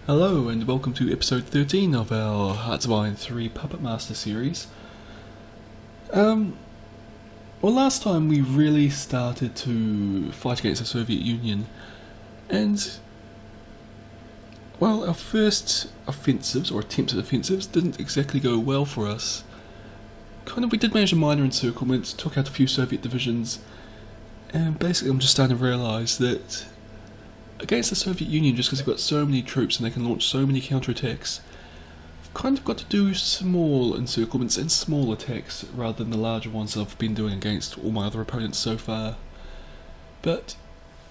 Hello and welcome to episode 13 of our Hearts of Iron 3 Puppet Master series. Well, last time we really started to fight against the Soviet Union, and well, our first offensives, or attempts at offensives, didn't exactly go well for us. We did manage a minor encirclement, took out a few Soviet divisions, and basically I'm just starting to realise that against the Soviet Union, just because they've got so many troops and they can launch so many counterattacks, I've kind of got to do small encirclements and small attacks rather than the larger ones I've been doing against all my other opponents so far. But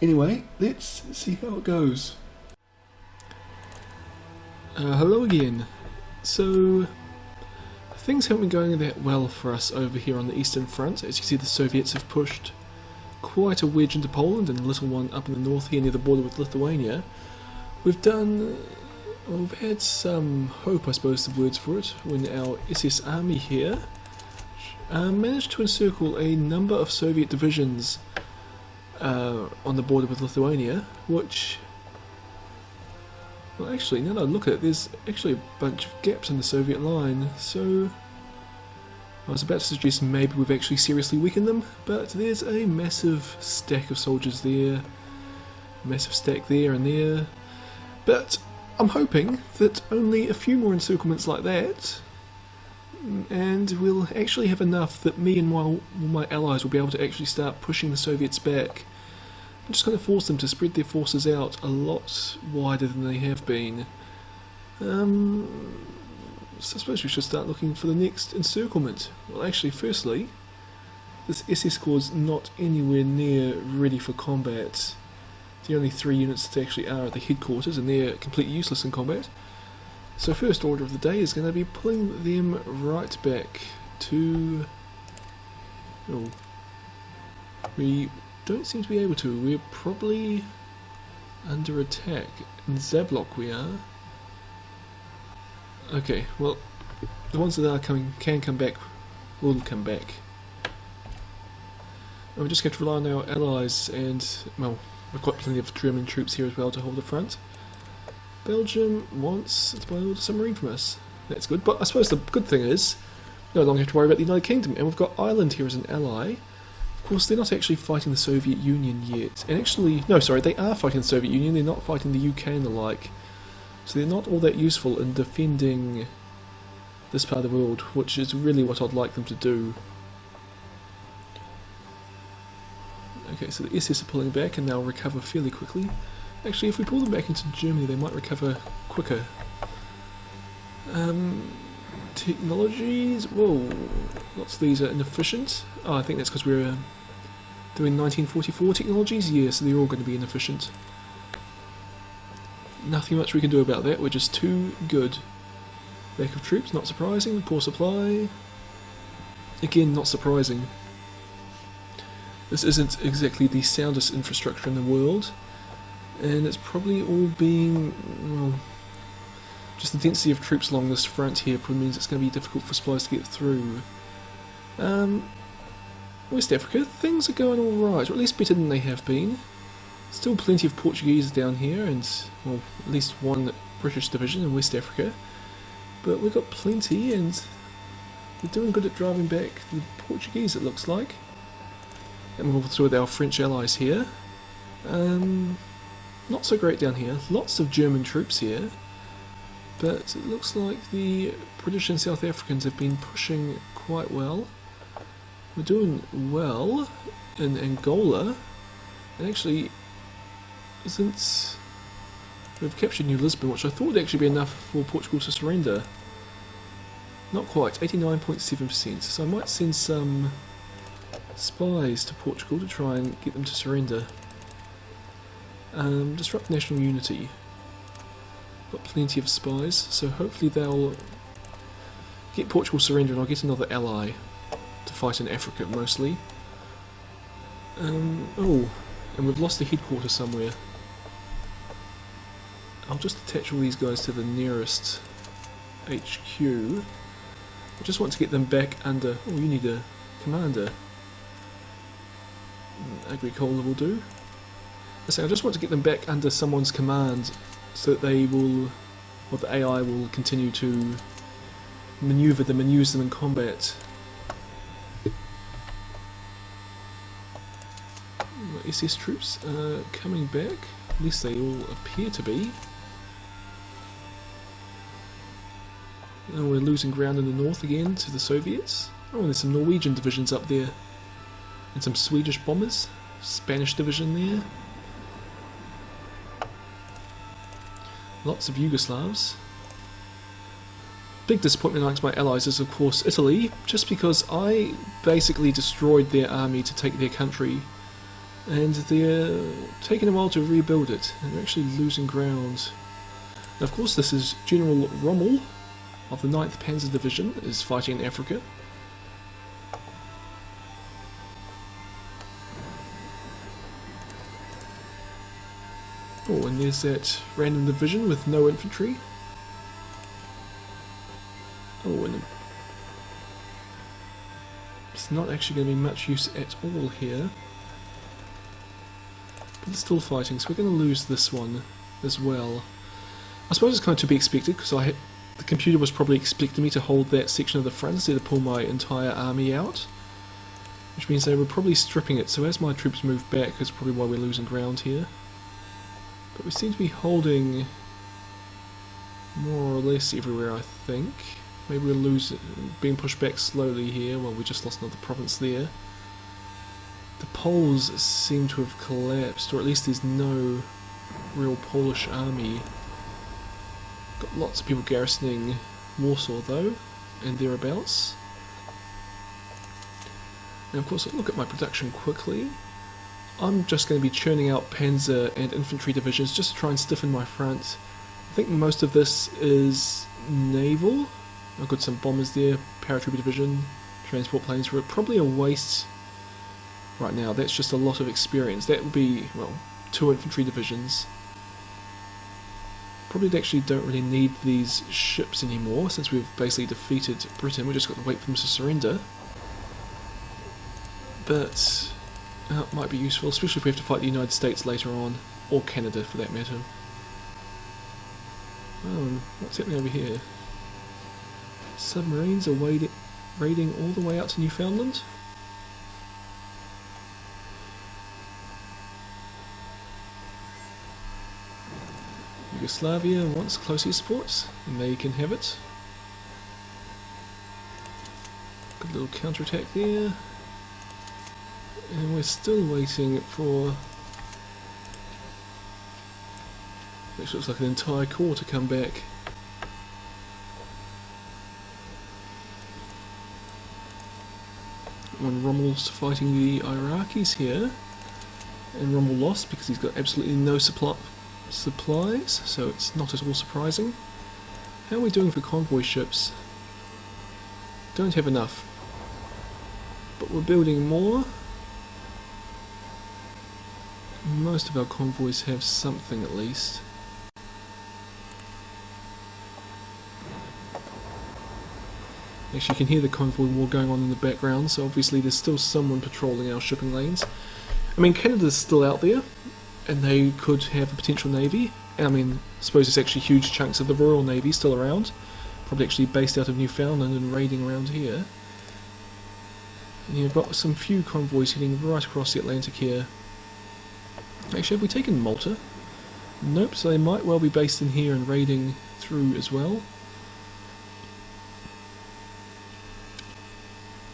anyway, let's see how it goes. Hello again. So things haven't been going that well for us over here on the Eastern Front. As you can see, the Soviets have pushed quite a wedge into Poland and a little one up in the north here near the border with Lithuania. We've had some hope, I suppose the words for it, when our SS army here managed to encircle a number of Soviet divisions on the border with Lithuania, which, well, actually, now that I look at it, there's actually a bunch of gaps in the Soviet line, so I was about to suggest maybe we've actually seriously weakened them, but there's a massive stack of soldiers there, massive stack there and there, but I'm hoping that only a few more encirclements like that, and we'll actually have enough that me and my allies will be able to actually start pushing the Soviets back. I'm just going to force them to spread their forces out a lot wider than they have been. So I suppose we should start looking for the next encirclement. Well, actually, firstly, this SS Corps not anywhere near ready for combat. The only 3 units that actually are at the headquarters, and they're completely useless in combat. So first order of the day is going to be pulling them right back to... Oh, we don't seem to be able to. We're probably under attack. In Zablok we are. Okay, well, the ones that can come back will come back. And we just have to rely on our allies, and, well, we've got plenty of German troops here as well to hold the front. Belgium wants to buy a submarine from us. That's good, but I suppose the good thing is, no longer have to worry about the United Kingdom, and we've got Ireland here as an ally. Of course, they're not actually fighting the Soviet Union yet. And actually, no, sorry, they are fighting the Soviet Union, they're not fighting the UK and the like. So they're not all that useful in defending this part of the world, which is really what I'd like them to do. Okay, so the SS are pulling back and they'll recover fairly quickly. Actually, if we pull them back into Germany, they might recover quicker. Technologies, whoa, lots of these are inefficient. Oh, I think that's because we're doing 1944 technologies. Yeah, so they're all going to be inefficient. Nothing much we can do about that, we're just too good. Lack of troops, not surprising. Poor supply, again, not surprising. This isn't exactly the soundest infrastructure in the world, and it's probably all being, well, just the density of troops along this front here probably means it's going to be difficult for supplies to get through. West Africa, things are going alright, or at least better than they have been. Still plenty of Portuguese down here, and, well, at least one British division in West Africa. But we've got plenty, and we're doing good at driving back the Portuguese, it looks like. And we're also with our French allies here. Not so great down here. Lots of German troops here. But it looks like the British and South Africans have been pushing quite well. We're doing well in Angola. And actually, since we've captured New Lisbon, which I thought would actually be enough for Portugal to surrender. Not quite, 89.7%, so I might send some spies to Portugal to try and get them to surrender. Disrupt national unity. Got plenty of spies, so hopefully they'll get Portugal surrender and I'll get another ally to fight in Africa mostly. Oh, and we've lost the headquarters somewhere. I'll just attach all these guys to the nearest HQ. I just want to get them back under... Oh, you need a commander. Agricola will do. I say I just want to get them back under someone's command so that they will or the AI will continue to maneuver them and use them in combat. SS troops are coming back, at least they all appear to be. And we're losing ground in the north again to the Soviets. Oh, and there's some Norwegian divisions up there. And some Swedish bombers. Spanish division there. Lots of Yugoslavs. Big disappointment amongst my allies is of course Italy, just because I basically destroyed their army to take their country. And they're taking a while to rebuild it. And they're actually losing ground. Now, of course this is General Rommel of the 9th Panzer Division is fighting in Africa. Oh, and there's that random division with no infantry. Oh, and it's not actually going to be much use at all here. But it's still fighting, so we're going to lose this one as well. I suppose it's kind of to be expected, because the computer was probably expecting me to hold that section of the front instead of pull my entire army out. Which means they were probably stripping it, so as my troops move back, that's probably why we're losing ground here. But we seem to be holding more or less everywhere, I think. Maybe we'll lose it, being pushed back slowly here. Well, we just lost another province there. The Poles seem to have collapsed, or at least there's no real Polish army. Got lots of people garrisoning Warsaw though, and thereabouts. Now of course, look at my production quickly. I'm just going to be churning out panzer and infantry divisions just to try and stiffen my front. I think most of this is naval. I've got some bombers there, paratrooper division, transport planes. We're probably a waste right now. That's just a lot of experience. That would be, well, 2 infantry divisions. Probably actually don't really need these ships anymore since we've basically defeated Britain. We've just got to wait for them to surrender. But it might be useful, especially if we have to fight the United States later on, or Canada for that matter. Oh, what's happening over here? Submarines are raiding all the way out to Newfoundland? Yugoslavia wants close air support, and they can have it. Good little counterattack there. And we're still waiting for... Which looks like an entire corps to come back. When Rommel's fighting the Iraqis here. And Rommel lost because he's got absolutely no supplies, so it's not at all surprising. How are we doing for convoy ships? Don't have enough. But we're building more. Most of our convoys have something at least. Actually, you can hear the convoy war going on in the background, so obviously there's still someone patrolling our shipping lanes. I mean, Canada's still out there, and they could have a potential navy. And I mean, I suppose there's actually huge chunks of the Royal Navy still around, probably actually based out of Newfoundland and raiding around here. And you've got some few convoys heading right across the Atlantic here. Actually, have we taken Malta? Nope, so they might well be based in here and raiding through as well.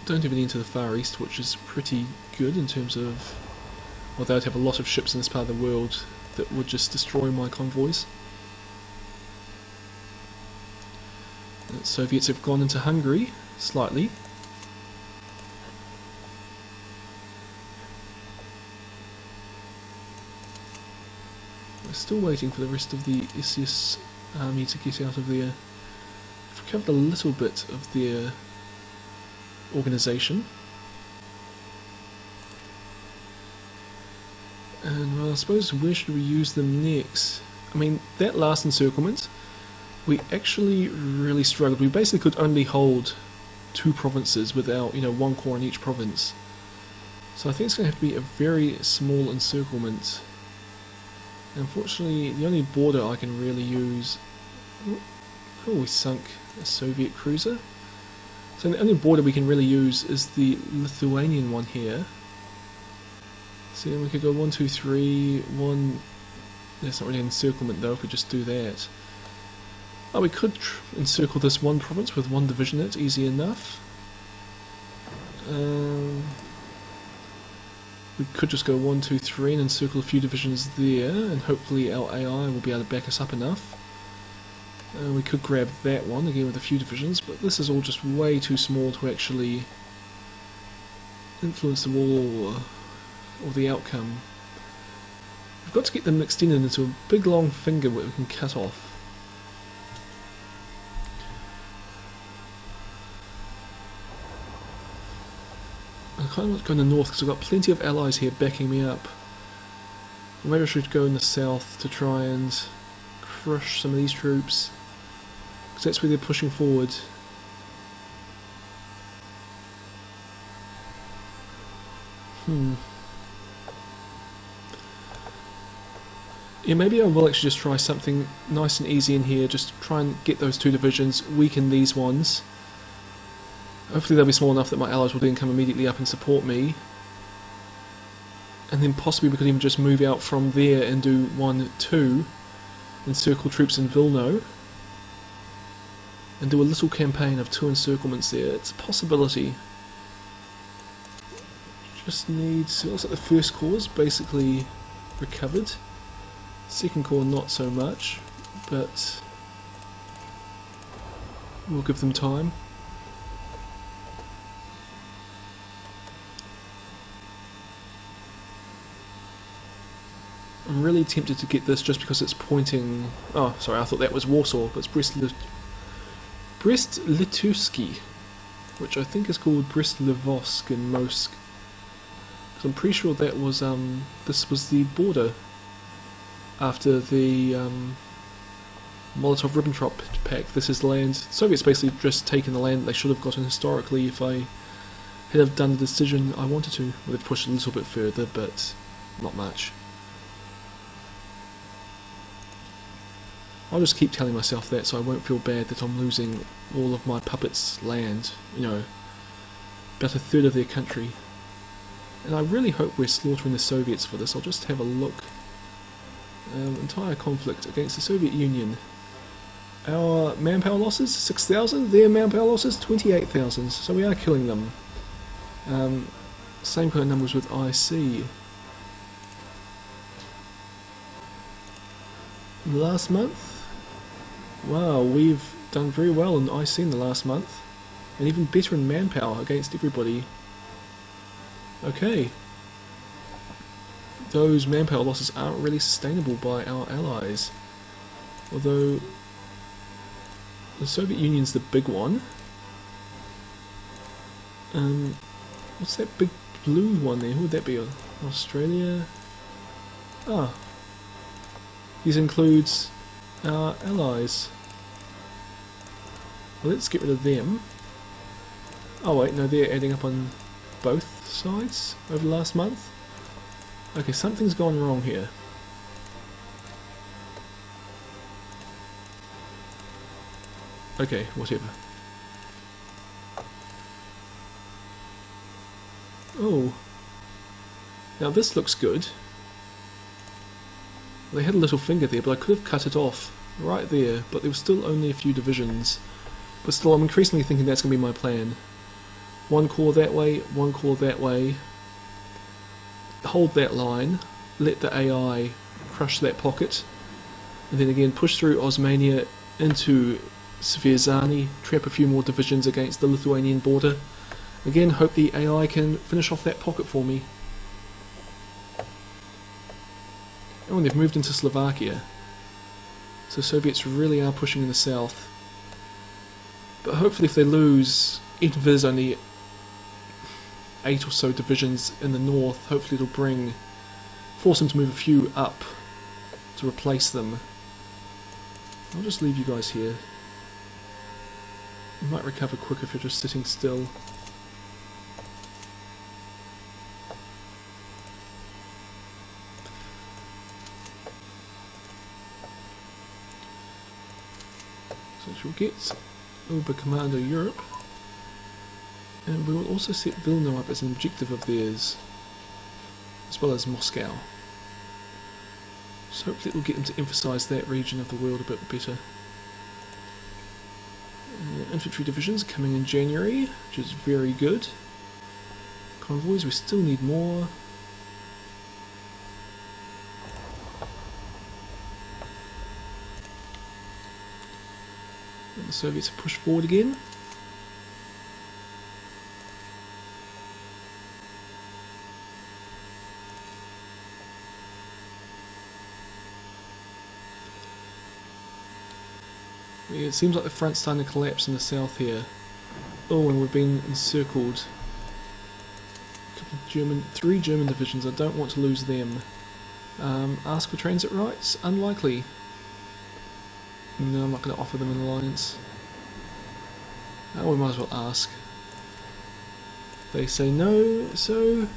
Don't have any into the Far East, which is pretty good in terms of... Well, they would have a lot of ships in this part of the world that would just destroy my convoys. The Soviets have gone into Hungary, slightly. We're still waiting for the rest of the SS army to get out of there. We've covered a little bit of their organisation. And well, I suppose where should we use them next? I mean, that last encirclement, we actually really struggled. We basically could only hold 2 provinces without, you know, 1 corps in each province. So I think it's going to have to be a very small encirclement. Unfortunately, the only border I can really use Oh, we sunk a Soviet cruiser. So the only border we can really use is the Lithuanian one here. So we could go 1, 2, 3, 1. There's not really an encirclement though if we just do that. Oh, we could encircle this one province with one division in it, easy enough. We could just go 1, 2, 3 and encircle a few divisions there, and hopefully our AI will be able to back us up enough. We could grab that one again with a few divisions, but this is all just way too small to actually influence the war or the outcome. We've got to get them extended into a big long finger that we can cut off. I kind of want to go in the north because I've got plenty of allies here backing me up. Maybe I should go in the south to try and crush some of these troops, because that's where they're pushing forward. Yeah, maybe I will actually just try something nice and easy in here, just try and get those two divisions, weaken these ones. Hopefully they'll be small enough that my allies will then come immediately up and support me. And then possibly we could even just move out from there and do 1, 2, encircle troops in Vilno. And do a little campaign of 2 encirclements there. It's a possibility. Just needs... It looks like the first corps is basically recovered. Second corps not so much, but we'll give them time. I'm really tempted to get this just because it's pointing... Oh, sorry, I thought that was Warsaw, but it's Brest-Litovsk, which I think is called Brest-Litovsk in Mosk. Because I'm pretty sure that was, this was the border after the Molotov-Ribbentrop Pact. This is land... Soviets basically just taken the land they should have gotten historically if I had have done the decision I wanted to. Well, they've pushed a little bit further, but not much. I'll just keep telling myself that so I won't feel bad that I'm losing all of my puppets' land, you know, about a third of their country. And I really hope we're slaughtering the Soviets for this. I'll just have a look. Entire conflict against the Soviet Union. Our manpower losses, 6,000. Their manpower losses, 28,000. So we are killing them. Same kind of numbers with IC. Last month? Wow, we've done very well in IC in the last month. And even better in manpower against everybody. Okay. Those manpower losses aren't really sustainable by our allies. Although the Soviet Union's the big one. What's that big blue one there? Who would that be? Australia? Ah. These includes our allies. Well, let's get rid of them. Oh wait, no, they're adding up on both sides over the last month. Okay, something's gone wrong here. Okay, whatever. Oh. Now this looks good. They had a little finger there, but I could have cut it off right there, but there was still only a few divisions. But still, I'm increasingly thinking that's going to be my plan. One corps that way, one corps that way. Hold that line, let the AI crush that pocket, and then again push through Osmania into Svierzani, trap a few more divisions against the Lithuanian border. Again, hope the AI can finish off that pocket for me. Oh, and they've moved into Slovakia. So Soviets really are pushing in the south. But hopefully if they lose, even if there's only 8 or so divisions in the north, hopefully it'll force them to move a few up to replace them. I'll just leave you guys here. You might recover quicker if you're just sitting still. which will get Uber Commando Europe. And we will also set Vilna up as an objective of theirs, as well as Moscow. So hopefully it will get them to emphasise that region of the world a bit better. Infantry divisions coming in January, which is very good. Convoys, we still need more. And the Soviets have pushed forward again. It seems like the front's starting to collapse in the south here. Oh, and we've been encircled. Three German divisions, I don't want to lose them. Ask for transit rights? Unlikely. No, I'm not going to offer them an alliance. Oh, we might as well ask. They say no, so...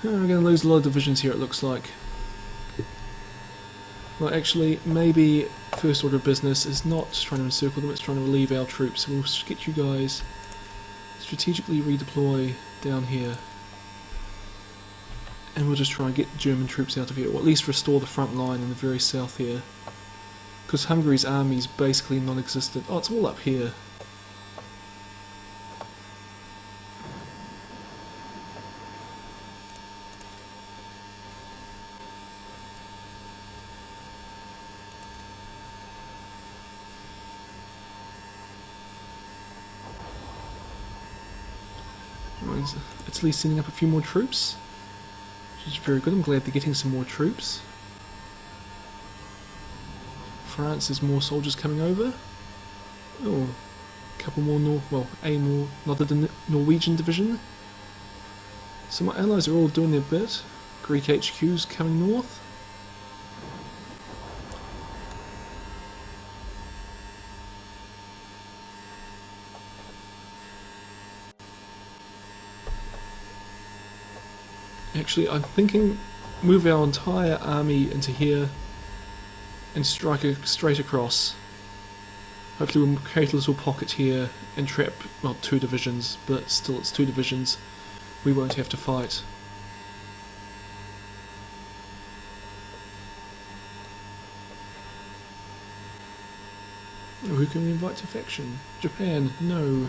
we're going to lose a lot of divisions here, it looks like. Well, actually, maybe first order of business is not trying to encircle them, it's trying to relieve our troops. So we'll get you guys strategically redeploy down here. And we'll just try and get German troops out of here, or at least restore the front line in the very south here. Because Hungary's army is basically non-existent. Oh, it's all up here. Italy sending up a few more troops, which is very good. I'm glad they're getting some more troops. France has more soldiers coming over. Oh, a couple more another Norwegian division. So my allies are all doing their bit. Greek HQ's coming north. Actually, I'm thinking move our entire army into here and strike straight across. Hopefully we'll create a little pocket here and trap, well, 2 divisions, but still it's 2 divisions. We won't have to fight. Oh, who can we invite to faction? Japan, no.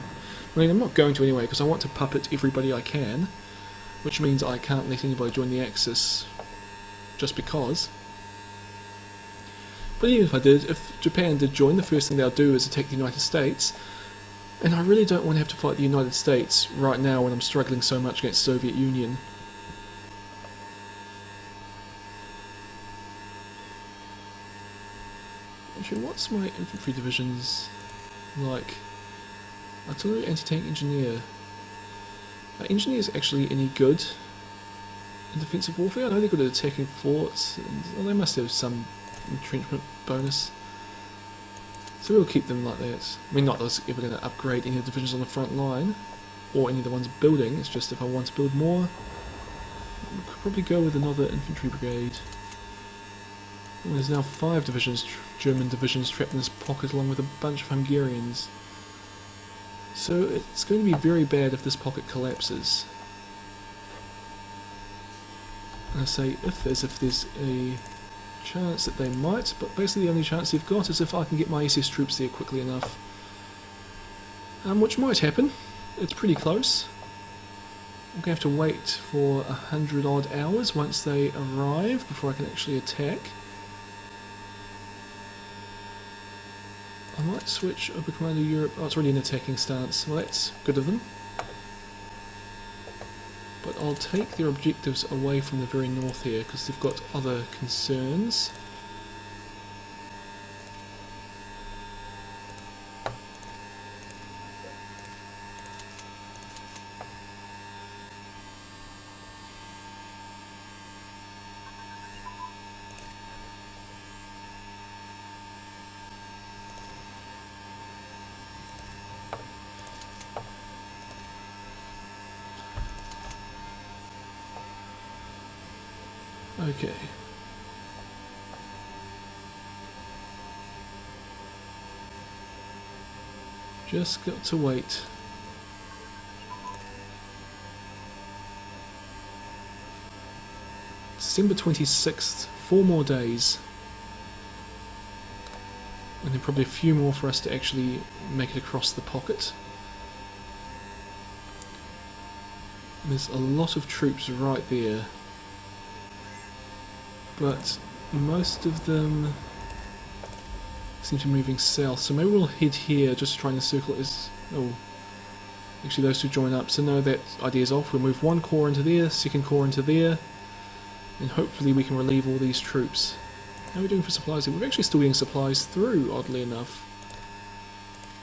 I mean, I'm not going to anyway, because I want to puppet everybody I can. Which means I can't let anybody join the Axis just because. But even if I did, if Japan did join, the first thing they'll do is attack the United States. And I really don't want to have to fight the United States right now when I'm struggling so much against the Soviet Union. Actually, what's my infantry divisions like? Artillery, anti-tank, engineer. Are engineers actually any good in defensive warfare? I know they're good at attacking forts, and well, they must have some entrenchment bonus. So we'll keep them like that. I mean, not that I was ever going to upgrade any of the divisions on the front line, or any of the ones building, it's just if I want to build more, we could probably go with another infantry brigade. And there's now 5 divisions, German divisions trapped in this pocket along with a bunch of Hungarians. So it's going to be very bad if this pocket collapses. And I say if, as if there's a chance that they might, but basically the only chance they've got is if I can get my SS troops there quickly enough. Which might happen. It's pretty close. I'm going to have to wait for 100 odd hours once they arrive before I can actually attack. I might switch over Commando Europe. Oh, it's already an attacking stance. Well, that's good of them. But I'll take their objectives away from the very north here because they've got other concerns. Okay. Just got to wait. December 26th, 4 more days. And then probably a few more for us to actually make it across the pocket. And there's a lot of troops right there. But most of them seem to be moving south, so maybe we'll head here just to try and encircle it as... oh, actually those two join up, so no, that idea's off. We'll move one corps into there, second corps into there, and hopefully we can relieve all these troops. How are we doing for supplies here? We're actually still getting supplies through, oddly enough.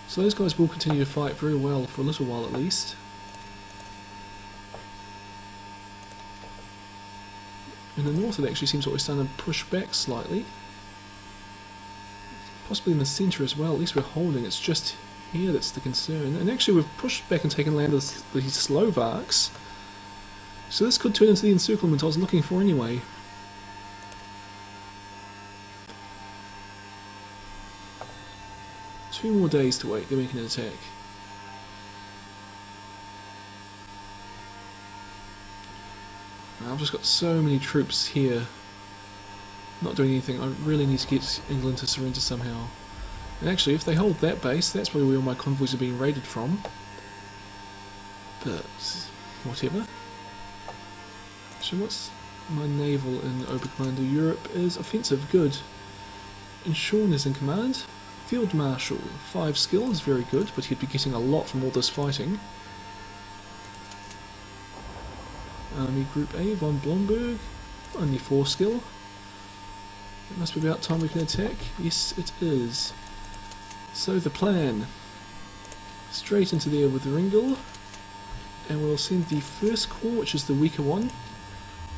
So those guys will continue to fight very well for a little while at least. In the north it actually seems like we're starting to push back slightly. Possibly in the centre as well, at least we're holding, it's just here that's the concern. And actually we've pushed back and taken land of the Slovaks. So this could turn into the encirclement I was looking for anyway. Two more days to wait, then we can attack. I've just got so many troops here. Not doing anything. I really need to get England to surrender somehow. And actually, if they hold that base, that's probably where all my convoys are being raided from. But whatever. So what's my naval in Oberkommando? Europe is offensive, good. And Sean is in command. Field Marshal, 5 skill is very good, but he'd be getting a lot from all this fighting. Army Group A, von Blomberg, only 4 skill. It must be about time we can attack. Yes, it is. So the plan. Straight into there with Ringel. And we'll send the first corps, which is the weaker one.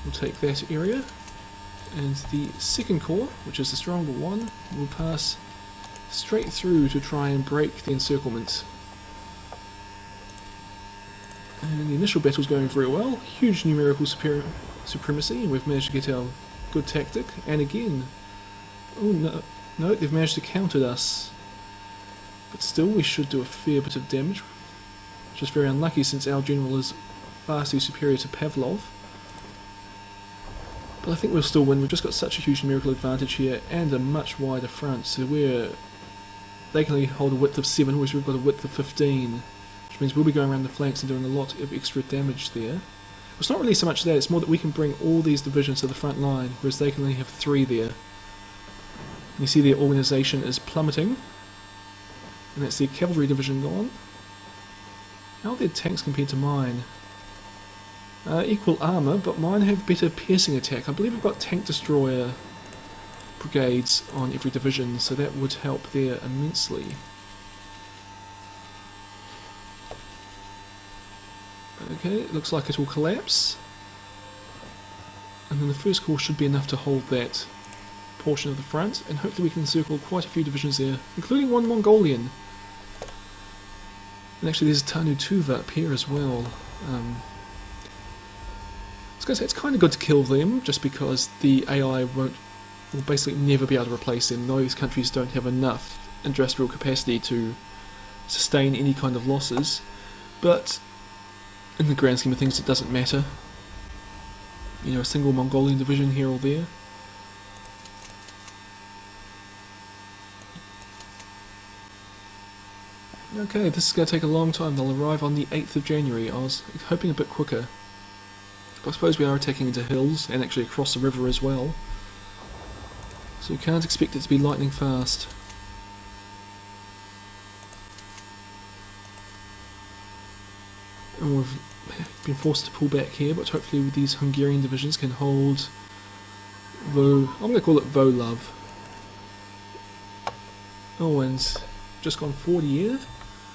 We'll take that area. And the second corps, which is the stronger one, will pass straight through to try and break the encirclement. And the initial battle's going very well. Huge numerical supremacy, and we've managed to get our good tactic. And again, oh no, they've managed to counter us. But still, we should do a fair bit of damage. Just very unlucky since our general is vastly superior to Pavlov. But I think we'll still win. We've just got such a huge numerical advantage here and a much wider front. So they can only hold a width of 7, whereas we've got a width of 15. Which means we'll be going around the flanks and doing a lot of extra damage there. It's not really so much that, it's more that we can bring all these divisions to the front line, whereas they can only have 3 there. And you see their organisation is plummeting. And that's their cavalry division gone. How are their tanks compared to mine? Equal armour, but mine have better piercing attack. I believe we've got tank destroyer brigades on every division, so that would help there immensely. Okay, it looks like it will collapse. And then the first corps should be enough to hold that portion of the front, and hopefully we can encircle quite a few divisions there, including one Mongolian. And actually there's Tanu Tuva up here as well. I was going to say it's kind of good to kill them, just because the AI will basically never be able to replace them. Those countries don't have enough industrial capacity to sustain any kind of losses. But in the grand scheme of things, it doesn't matter. You know, a single Mongolian division here or there. Okay, this is going to take a long time. They'll arrive on the 8th of January. I was hoping a bit quicker. But I suppose we are attacking into hills, and actually across the river as well. So you can't expect it to be lightning fast. And we've been forced to pull back here, but hopefully these Hungarian divisions can hold I'm going to call it Volov. Oh, and just gone forward a year.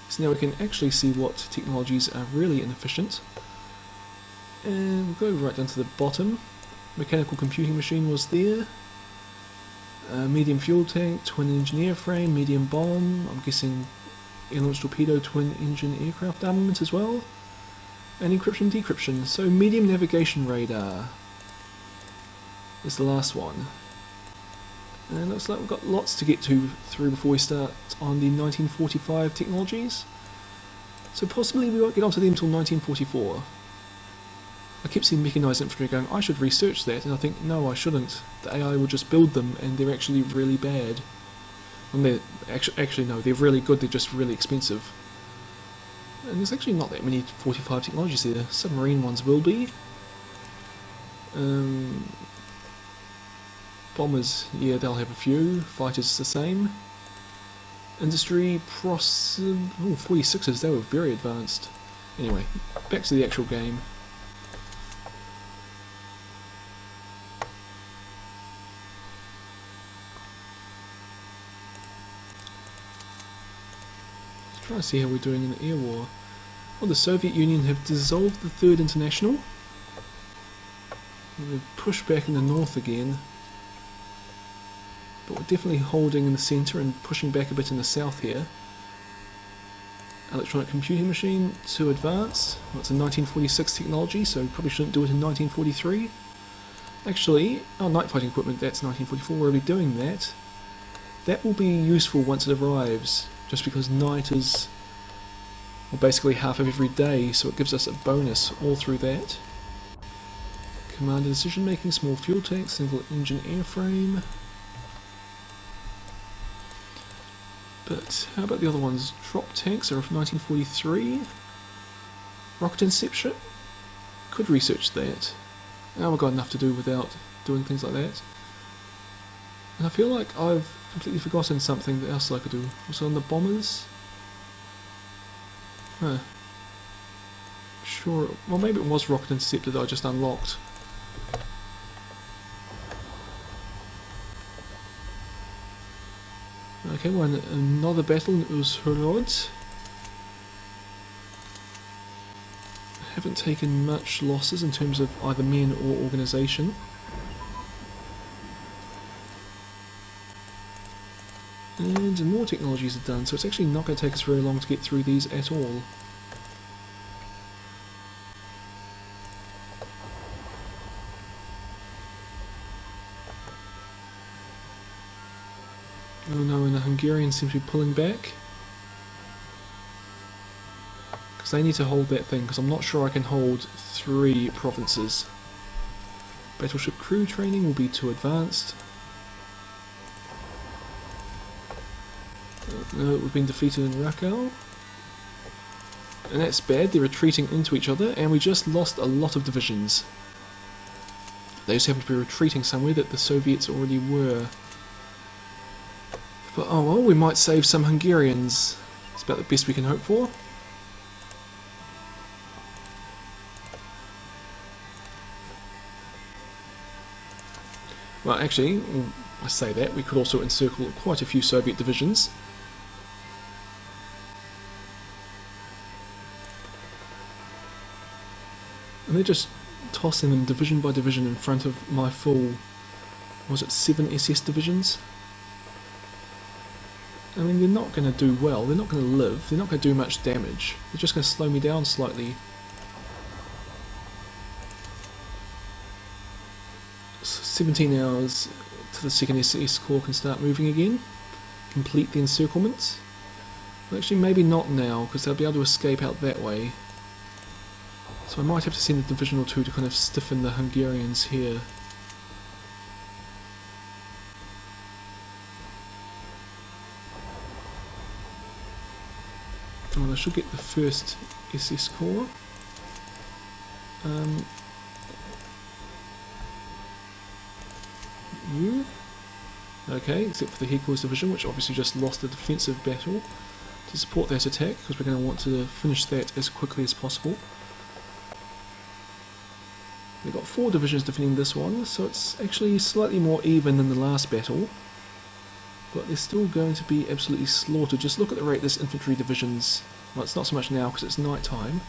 So now we can actually see what technologies are really inefficient. And we'll go right down to the bottom. Mechanical computing machine was there. Medium fuel tank, twin engineer frame, medium bomb, I'm guessing air-launched torpedo, twin engine aircraft armament as well. And encryption decryption, so medium navigation radar is the last one. And it looks like we've got lots to get through before we start on the 1945 technologies. So possibly we won't get onto them until 1944. I keep seeing mechanised infantry going, I should research that, and I think, no, I shouldn't. The AI will just build them, and they're actually really bad. And they're actually no, they're really good, they're just really expensive. And there's actually not that many 45 technologies there. Submarine ones will be. Bombers, yeah, they'll have a few. Fighters the same. Industry, 46s, they were very advanced. Anyway, back to the actual game. Let's try to see how we're doing in the air war. Well, the Soviet Union have dissolved the Third International. We've pushed back in the north again. But we're definitely holding in the centre and pushing back a bit in the south here. Electronic computing machine, too advanced. Well, it's a 1946 technology, so probably shouldn't do it in 1943. Actually, our night fighting equipment, that's 1944, we're already doing that. That will be useful once it arrives, just because night is basically half of every day, so it gives us a bonus all through that. Commander decision making, small fuel tanks, single engine airframe. But how about the other ones? Drop tanks are of 1943. Rocket interception? Could research that. Now we've got enough to do without doing things like that. And I feel like I've completely forgotten something else I could do. Also on the bombers? Huh. Sure, well maybe it was rocket interceptor that I just unlocked. Okay, we're in another battle in Uzhhorod. Haven't taken much losses in terms of either men or organisation. And more technologies are done, so it's actually not going to take us very long to get through these at all. Oh no, and the Hungarians seem to be pulling back. Because they need to hold that thing, because I'm not sure I can hold 3 provinces. Battleship crew training will be too advanced. We've been defeated in Rakow. And that's bad, they're retreating into each other, and we just lost a lot of divisions. They just happen to be retreating somewhere that the Soviets already were. But oh well, we might save some Hungarians. It's about the best we can hope for. Well, actually, I say that, we could also encircle quite a few Soviet divisions. And they're just tossing them division by division in front of my full, was it 7 SS divisions? I mean, they're not going to do well, they're not going to live, they're not going to do much damage, they're just going to slow me down slightly. 17 hours to the 2nd SS Corps can start moving again, complete the encirclement. Well, actually maybe not now, because they'll be able to escape out that way. So I might have to send a division or 2 to kind of stiffen the Hungarians here. Well, I should get the 1st SS Corps. You? Okay, except for the Headquarters Division, which obviously just lost a defensive battle to support that attack, because we're going to want to finish that as quickly as possible. We've got 4 divisions defending this one, so it's actually slightly more even than the last battle. But they're still going to be absolutely slaughtered. Just look at the rate this infantry divisions... Well, it's not so much now because it's night time,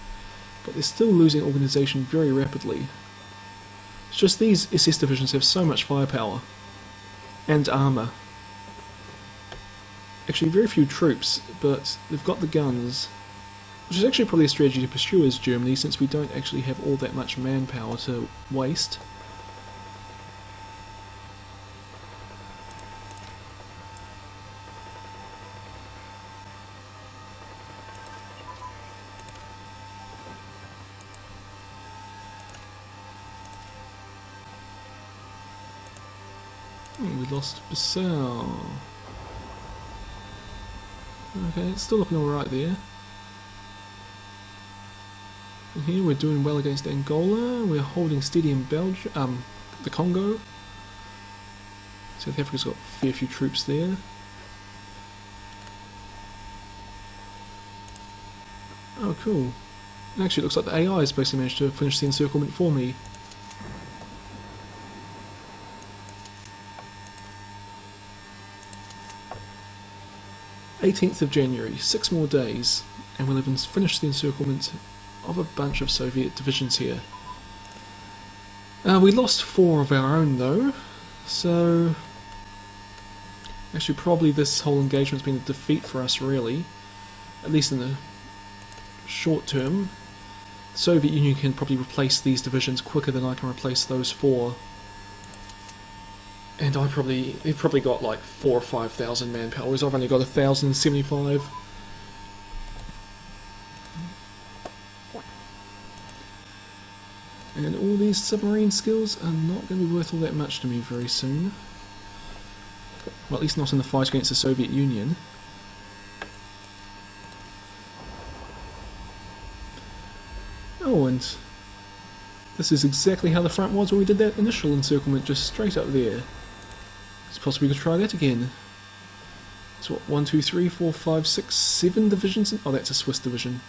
but they're still losing organisation very rapidly. It's just these SS divisions have so much firepower. And armour. Actually very few troops, but they've got the guns. Which is actually probably a strategy to pursue as Germany, since we don't actually have all that much manpower to waste. We lost Bissau. Okay, it's still looking alright there. And here we're doing well against Angola. We're holding steady in Belgium, the Congo. South Africa's got a fair few troops there. Oh, cool. And actually, it looks like the AI has basically managed to finish the encirclement for me. "18th of January, 6 more days, and we'll have finished the encirclement of a bunch of Soviet divisions here. We lost 4 of our own though, so actually probably this whole engagement's been a defeat for us really, at least in the short term. The Soviet Union can probably replace these divisions quicker than I can replace those 4. And they've probably got like 4,000 or 5,000 manpower, whereas I've only got 1,075. And all these submarine skills are not going to be worth all that much to me very soon. Well, at least not in the fight against the Soviet Union. Oh, and this is exactly how the front was when we did that initial encirclement, just straight up there. It's possible we could try that again. So what, 1, 2, 3, 4, 5, 6, 7 divisions? Oh, that's a Swiss division.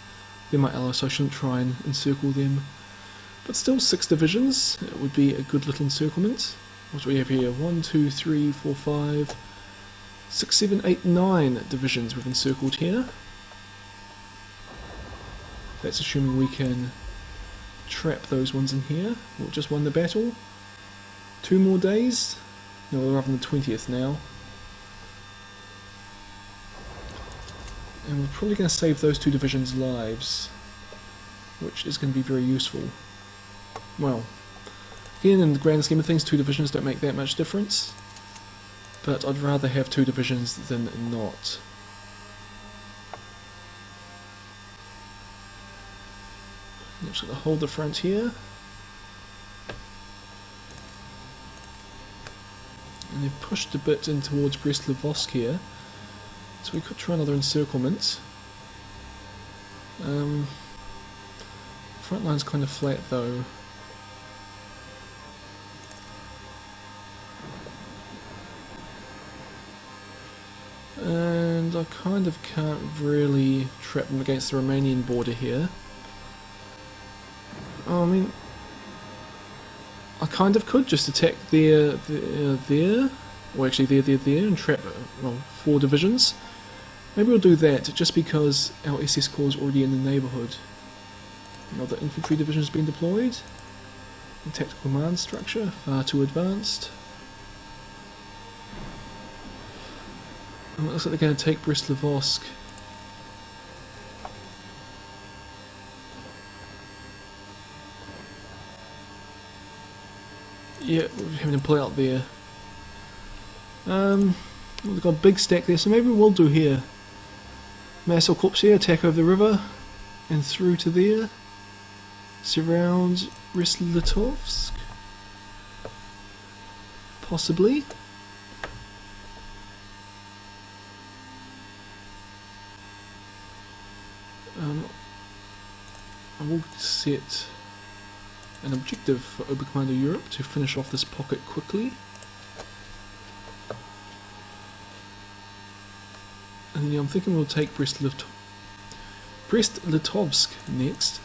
They're my allies, so I shouldn't try and encircle them. But still 6 divisions, it would be a good little encirclement. What do we have here? 1, 2, 3, 4, 5, 6, 7, 8, 9 divisions we've encircled here. That's assuming we can trap those ones in here. We've just won the battle. 2 more days. No, we're up on the 20th now. And we're probably going to save those 2 divisions' lives, which is going to be very useful. Well, again, in the grand scheme of things, 2 divisions don't make that much difference, but I'd rather have 2 divisions than not. I'm just going to hold the front here. And they've pushed a bit in towards Brest-Litovsk here, so we could try another encirclement. Front line's kind of flat though. And I kind of can't really trap them against the Romanian border here. Oh, I mean, I kind of could just attack there, or actually there, and trap, well, 4 divisions. Maybe we'll do that, just because our SS Corps is already in the neighbourhood. Another infantry division has been deployed. The tactical command structure, far too advanced. And it looks like they're going to take Brest-Litovsk. Yeah, we're having to pull out there. Well, they've got a big stack there, so maybe we'll do here. Massel Corps here, attack over the river, and through to there. Surround Brest-Litovsk. Possibly. I will set an objective for Oberkommando Europe to finish off this pocket quickly. And yeah, I'm thinking we'll take Brest-Litovsk next.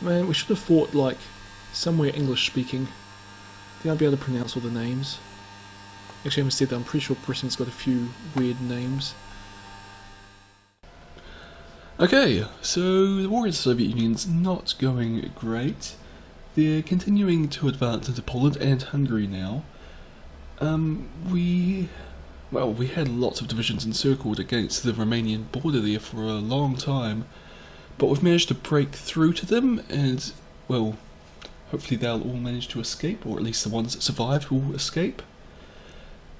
Man, we should have fought like somewhere English speaking. Then I'll be able to pronounce all the names. Actually, I haven't said that, I'm pretty sure Britain's got a few weird names. Okay, so the war in the Soviet Union's not going great. They're continuing to advance into Poland and Hungary now. We had lots of divisions encircled against the Romanian border there for a long time, but we've managed to break through to them, and, well, hopefully they'll all manage to escape, or at least the ones that survived will escape.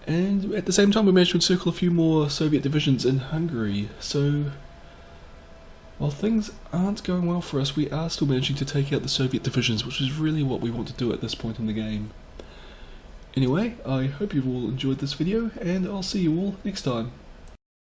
And at the same time we managed to encircle a few more Soviet divisions in Hungary, so while things aren't going well for us, we are still managing to take out the Soviet divisions, which is really what we want to do at this point in the game. Anyway, I hope you've all enjoyed this video, and I'll see you all next time.